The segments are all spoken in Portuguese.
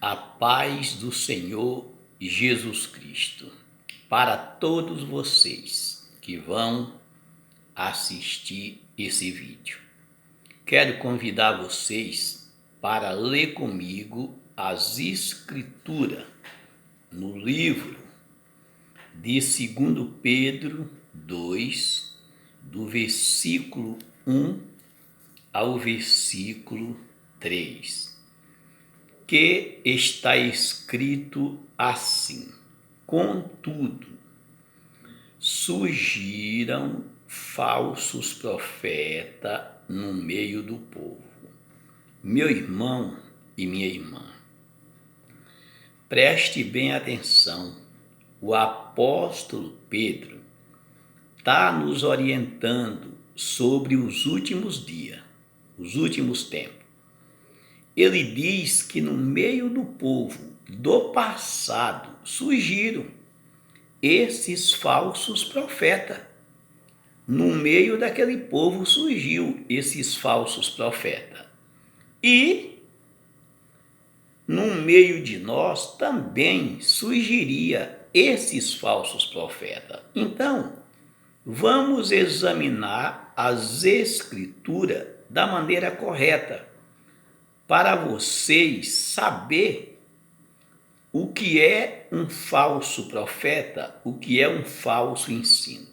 A paz do Senhor Jesus Cristo para todos vocês que vão assistir esse vídeo. Quero convidar vocês para ler comigo as Escrituras no livro de 2 Pedro 2, do versículo 1 ao versículo 3. Que está escrito assim: contudo, surgiram falsos profetas no meio do povo. Meu irmão e minha irmã, preste bem atenção. O apóstolo Pedro está nos orientando sobre os últimos dias, os últimos tempos. Ele diz que no meio do povo do passado surgiram esses falsos profetas. No meio daquele povo surgiu esses falsos profetas. E no meio de nós também surgiria esses falsos profetas. Então, vamos examinar as Escrituras da maneira correta, para vocês saber o que é um falso profeta, o que é um falso ensino.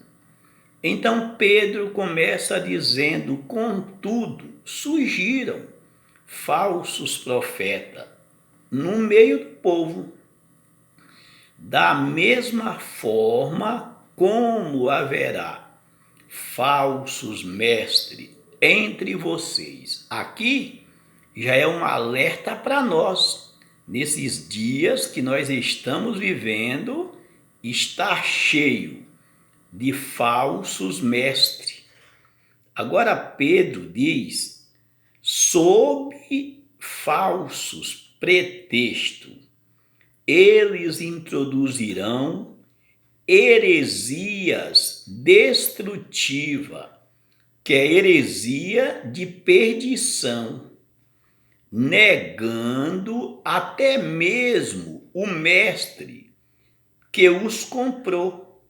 Então Pedro começa dizendo: contudo, surgiram falsos profetas no meio do povo, da mesma forma como haverá falsos mestres entre vocês. Aqui já é um alerta para nós. Nesses dias que nós estamos vivendo, está cheio de falsos mestres. Agora Pedro diz: sob falsos pretextos, eles introduzirão heresias destrutivas, que é heresia de perdição, negando até mesmo o mestre que os comprou.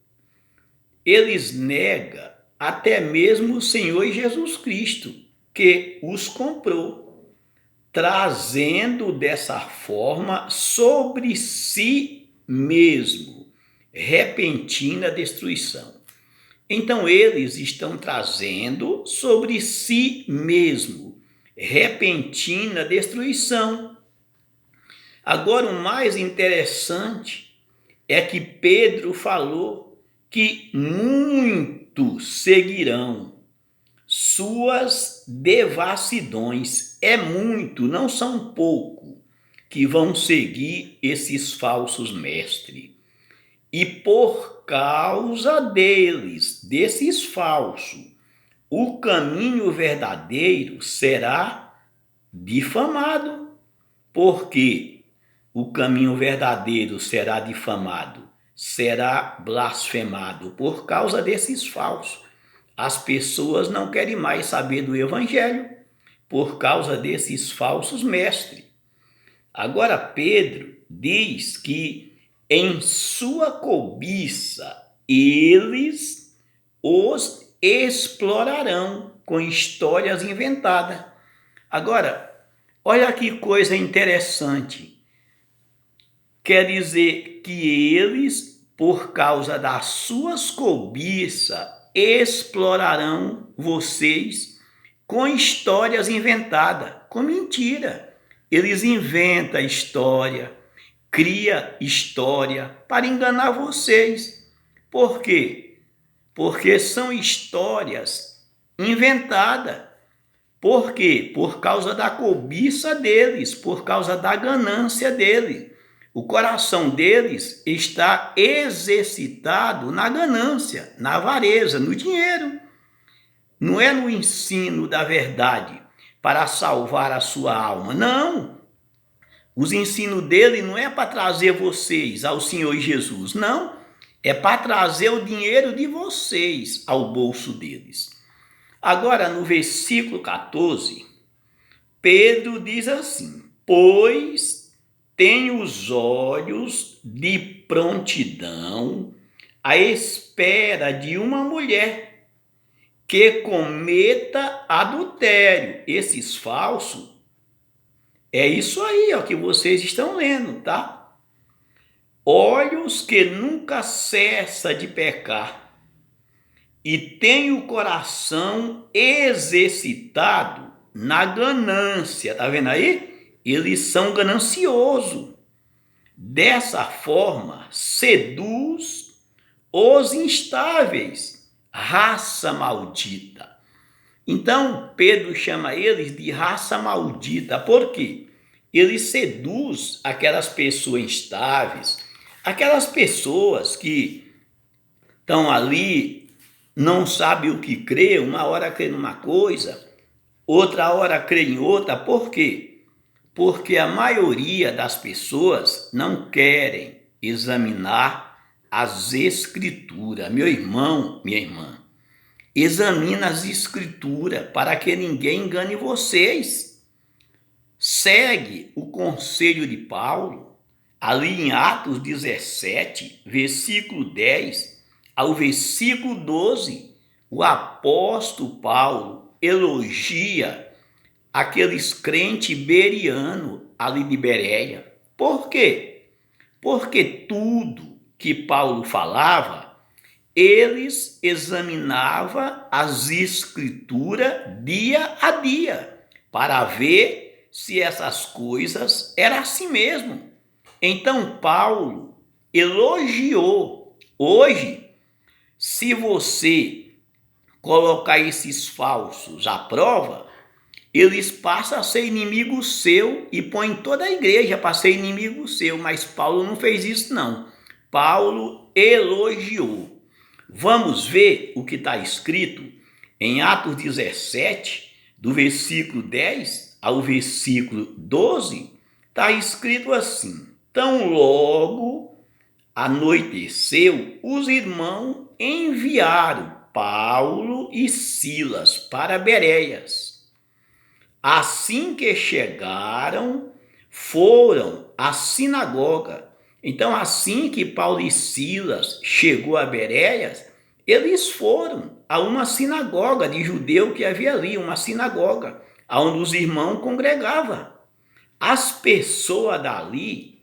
Eles negam até mesmo o Senhor Jesus Cristo que os comprou, trazendo dessa forma sobre si mesmo repentina destruição. Então eles estão trazendo sobre si mesmo repentina destruição. Agora, o mais interessante é que Pedro falou que muitos seguirão suas devassidões. É muito, não são pouco, que vão seguir esses falsos mestres. E por causa deles, desses falsos, o caminho verdadeiro será difamado. Por quê? O caminho verdadeiro será difamado, será blasfemado por causa desses falsos. As pessoas não querem mais saber do evangelho por causa desses falsos mestres. Agora Pedro diz que em sua cobiça eles os explorarão com histórias inventadas. Agora, olha que coisa interessante. Quer dizer que eles, por causa das suas cobiças, explorarão vocês com histórias inventadas, com mentira. Eles inventam história, criam história para enganar vocês. Por quê? Porque são histórias inventadas. Por quê? Por causa da cobiça deles, por causa da ganância deles. O coração deles está exercitado na ganância, na avareza, no dinheiro. Não é no ensino da verdade para salvar a sua alma. Não. Os ensinos dele não é para trazer vocês ao Senhor Jesus. Não. É para trazer o dinheiro de vocês ao bolso deles. Agora, no versículo 14, Pedro diz assim: pois tem os olhos de prontidão à espera de uma mulher que cometa adultério. Esses falsos, é isso aí, ó, que vocês estão lendo, tá? Olhos que nunca cessa de pecar e tem o coração exercitado na ganância, tá vendo aí? Eles são gananciosos. Dessa forma, seduz os instáveis, raça maldita. Então, Pedro chama eles de raça maldita. Por quê? Ele seduz aquelas pessoas instáveis, aquelas pessoas que estão ali, não sabem o que crer, uma hora crê numa coisa, outra hora crê em outra. Por quê? Porque a maioria das pessoas não querem examinar as escrituras. Meu irmão, minha irmã, examina as escrituras para que ninguém engane vocês. Segue o conselho de Paulo, ali em Atos 17, versículo 10 ao versículo 12, o apóstolo Paulo elogia aqueles crentes berianos ali de Bereia. Por quê? Porque tudo que Paulo falava, eles examinavam as escrituras dia a dia, para ver se essas coisas eram assim mesmo. Então Paulo elogiou. Hoje, se você colocar esses falsos à prova, eles passam a ser inimigo seu e põem toda a igreja para ser inimigo seu. Mas Paulo não fez isso, não. Paulo elogiou. Vamos ver o que está escrito em Atos 17, do versículo 10 ao versículo 12. Está escrito assim: tão logo anoiteceu, os irmãos enviaram Paulo e Silas para Bereias. Assim que chegaram, foram à sinagoga. Então, assim que Paulo e Silas chegou a Bereias, eles foram a uma sinagoga de judeu que havia ali, uma sinagoga, onde os irmãos congregavam. As pessoas dali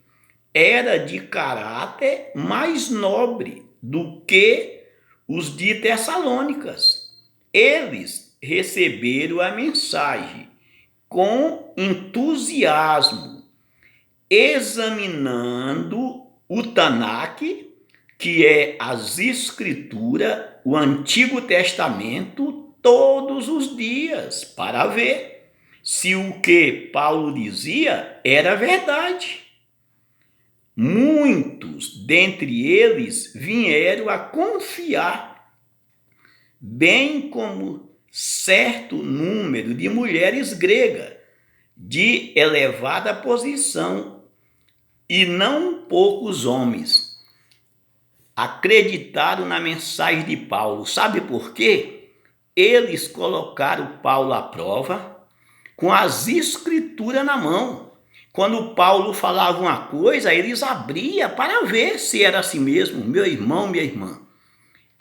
eram de caráter mais nobre do que os de Tessalônicas. Eles receberam a mensagem com entusiasmo, examinando o Tanakh, que é as escrituras, o Antigo Testamento, todos os dias, para ver se o que Paulo dizia era verdade. Muitos dentre eles vieram a confiar, bem como certo número de mulheres gregas de elevada posição, e não poucos homens acreditaram na mensagem de Paulo. Sabe por quê? Eles colocaram Paulo à prova com as escrituras na mão. Quando Paulo falava uma coisa, eles abriam para ver se era assim mesmo. Meu irmão, minha irmã,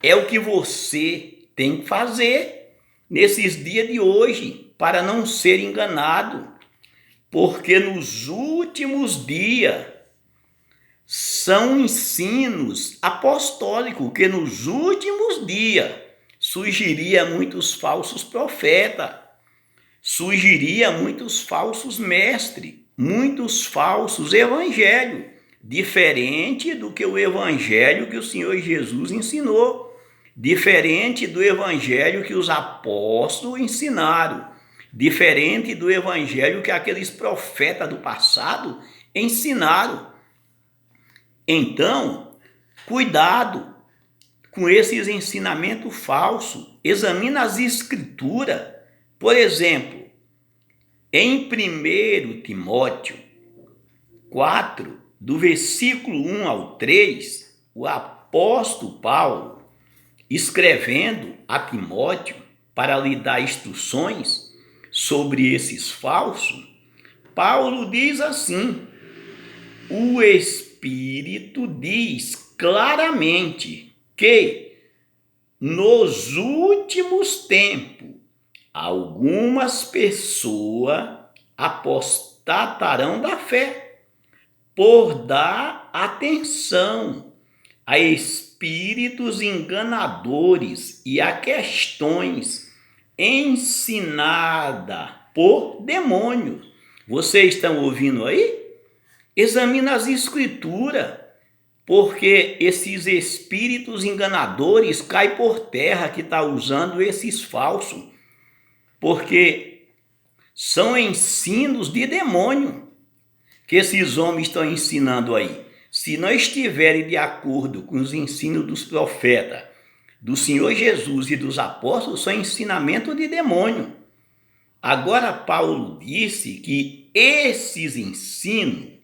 é o que você tem que fazer nesses dias de hoje para não ser enganado. Porque nos últimos dias são ensinos apostólicos, que nos últimos dias surgiria muitos falsos profetas, surgiria muitos falsos mestres, muitos falsos evangelhos, diferente do que o evangelho que o Senhor Jesus ensinou, diferente do evangelho que os apóstolos ensinaram, diferente do evangelho que aqueles profetas do passado ensinaram. Então, cuidado com esses ensinamentos falsos. Examina as escrituras. Por exemplo, em 1 Timóteo 4, do versículo 1 ao 3, o apóstolo Paulo, escrevendo a Timóteo para lhe dar instruções sobre esses falsos, Paulo diz assim: o Espírito diz claramente que nos últimos tempos algumas pessoas apostatarão da fé por dar atenção a espíritos enganadores e a questões ensinadas por demônios. Vocês estão ouvindo aí? Examina as escrituras, porque esses espíritos enganadores caem por terra que está usando esses falsos, porque são ensinos de demônio que esses homens estão ensinando aí. Se não estiverem de acordo com os ensinos dos profetas, do Senhor Jesus e dos apóstolos, são ensinamento de demônio. Agora Paulo disse que esses ensinos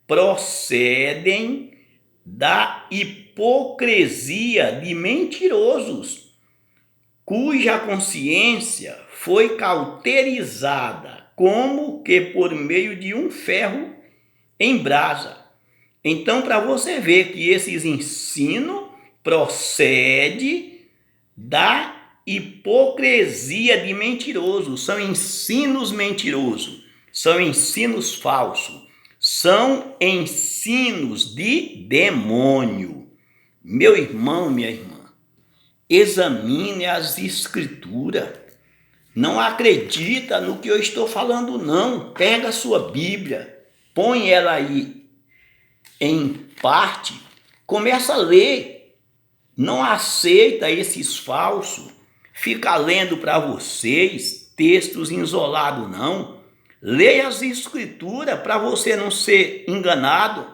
procedem da hipocrisia de mentirosos, cuja consciência foi cauterizada como que por meio de um ferro em brasa. Então, para você ver que esses ensinos procedem da hipocrisia de mentirosos, são ensinos mentirosos, são ensinos falsos, são ensinos de demônio. Meu irmão, minha irmã, examine as escrituras. Não acredita no que eu estou falando, não. Pega a sua Bíblia, põe ela aí em parte, começa a ler. Não aceita esses falsos, fica lendo para vocês textos isolados, não. Leia as escrituras para você não ser enganado.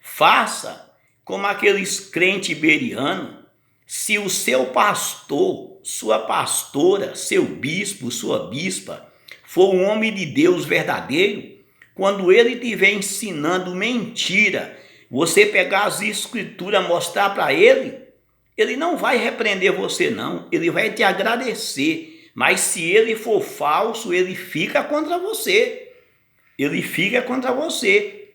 Faça como aqueles crentes iberianos. Se o seu pastor, sua pastora, seu bispo, sua bispa, for um homem de Deus verdadeiro, quando ele estiver ensinando mentira, você pegar as escrituras, mostrar para ele, ele não vai repreender você não, ele vai te agradecer. Mas se ele for falso, ele fica contra você. Ele fica contra você.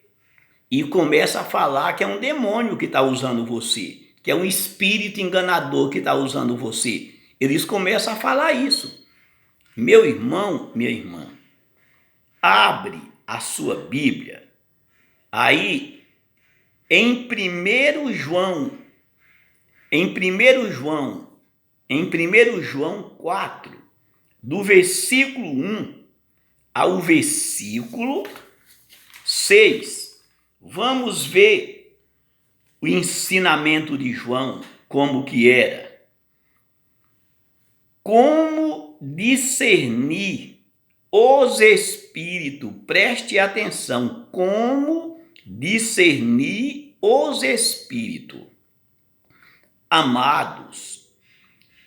E começa a falar que é um demônio que está usando você, que é um espírito enganador que está usando você. Eles começam a falar isso. Meu irmão, minha irmã, abre a sua Bíblia aí em 1 João, em 1 João 4, do versículo 1 ao versículo 6. Vamos ver o ensinamento de João, como que era. Como discernir os espíritos, preste atenção, como discernir os espíritos. Amados,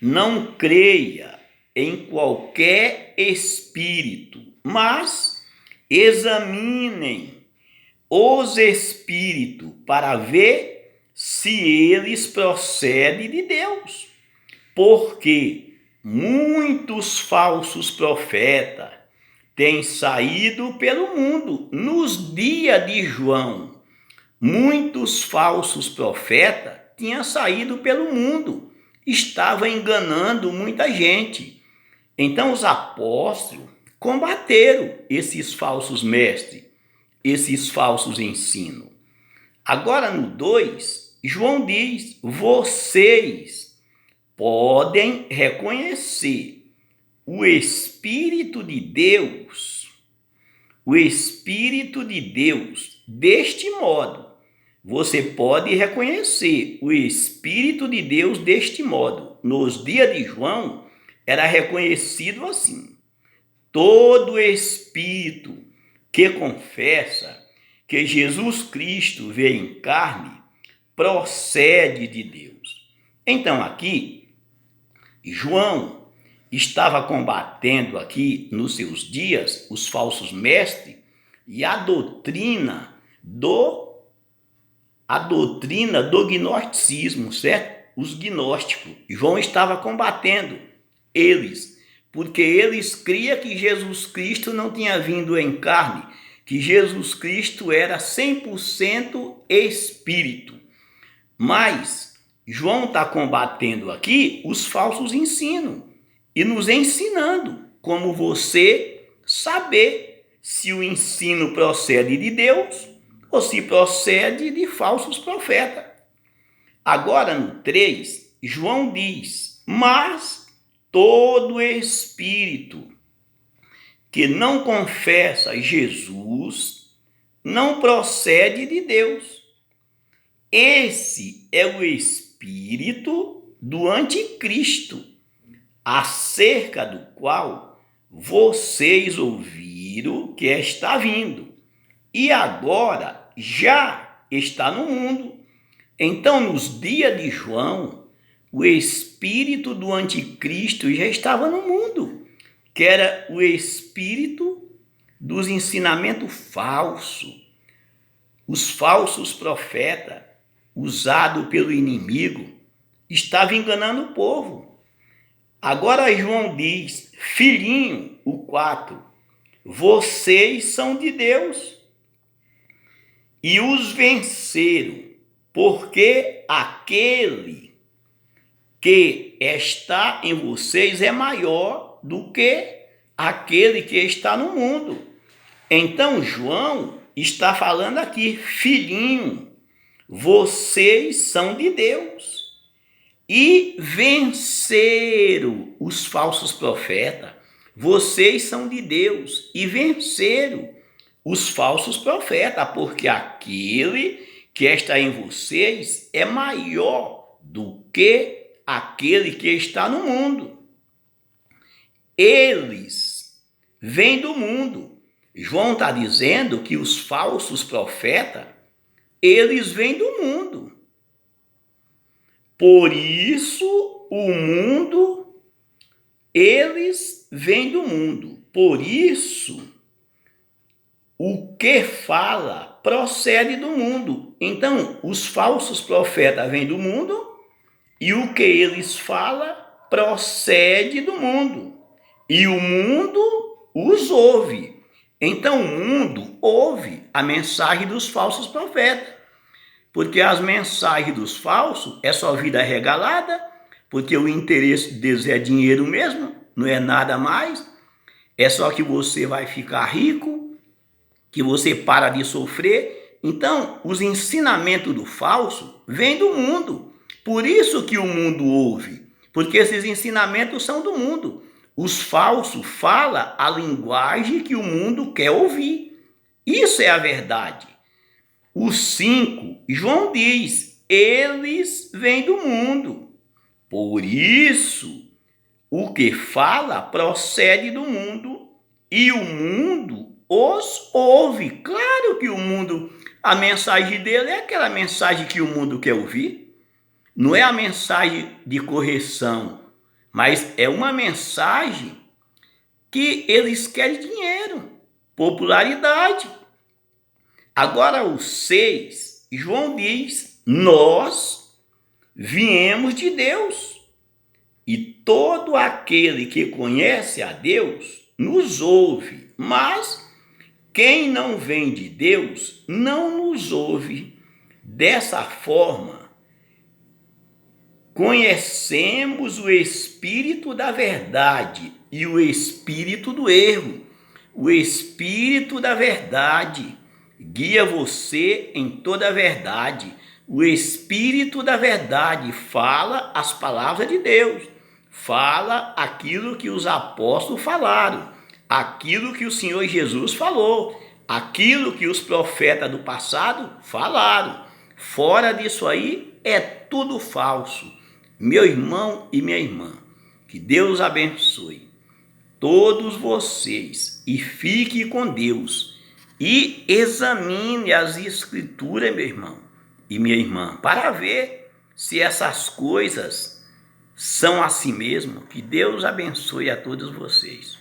não creia em qualquer espírito, mas examinem os espíritos para ver se eles procedem de Deus, porque muitos falsos profetas têm saído pelo mundo. Nos dias de João, muitos falsos profetas tinham saído pelo mundo, estavam enganando muita gente. Então os apóstolos combateram esses falsos mestres, esses falsos ensinos. Agora no 2, João diz: vocês podem reconhecer o Espírito de Deus, deste modo. Você pode reconhecer o Espírito de Deus deste modo. Nos dias de João, era reconhecido assim: todo espírito que confessa que Jesus Cristo veio em carne procede de Deus. Então aqui, João estava combatendo aqui nos seus dias os falsos mestres e a doutrina do gnosticismo, certo? Os gnósticos. João estava combatendo eles, porque eles criam que Jesus Cristo não tinha vindo em carne, que Jesus Cristo era 100% espírito. Mas João está combatendo aqui os falsos ensinos e nos ensinando como você saber se o ensino procede de Deus ou se procede de falsos profetas. Agora no 3, João diz: mas todo espírito que não confessa Jesus não procede de Deus. Esse é o espírito do anticristo, acerca do qual vocês ouviram que está vindo, e agora já está no mundo. Então, nos dias de João, o espírito do anticristo já estava no mundo, que era o espírito dos ensinamentos falsos, os falsos profetas, usado pelo inimigo, estava enganando o povo. Agora João diz: filhinho, o 4, vocês são de Deus e os venceram, porque aquele que está em vocês é maior do que aquele que está no mundo. Então João está falando aqui: filhinho, vocês são de Deus e venceram os falsos profetas. Vocês são de Deus e venceram os falsos profetas, porque aquele que está em vocês é maior do que aquele que está no mundo. Eles vêm do mundo. João está dizendo que os falsos profetas, eles vêm do mundo. Por isso, o mundo, eles vêm do mundo. Por isso, o que fala procede do mundo. Então, os falsos profetas vêm do mundo e o que eles falam procede do mundo. E o mundo os ouve. Então, o mundo ouve a mensagem dos falsos profetas, porque as mensagens dos falsos é só vida regalada, porque o interesse deles é dinheiro mesmo, não é nada mais. É só que você vai ficar rico, que você para de sofrer. Então, os ensinamentos do falso vêm do mundo. Por isso que o mundo ouve, porque esses ensinamentos são do mundo. Os falsos falam a linguagem que o mundo quer ouvir. Isso é a verdade. O 5, João diz: eles vêm do mundo. Por isso, o que fala procede do mundo e o mundo os ouve. Claro que o mundo, a mensagem dele é aquela mensagem que o mundo quer ouvir. Não é a mensagem de correção, mas é uma mensagem que eles querem dinheiro, popularidade. Agora o 6, João diz: nós viemos de Deus e todo aquele que conhece a Deus nos ouve, mas quem não vem de Deus não nos ouve. Dessa forma, conhecemos o espírito da verdade e o espírito do erro. O espírito da verdade guia você em toda a verdade. O espírito da verdade fala as palavras de Deus, fala aquilo que os apóstolos falaram, aquilo que o Senhor Jesus falou, aquilo que os profetas do passado falaram. Fora disso aí é tudo falso. Meu irmão e minha irmã, que Deus abençoe todos vocês e fique com Deus e examine as escrituras, meu irmão e minha irmã, para ver se essas coisas são assim mesmo. Que Deus abençoe a todos vocês.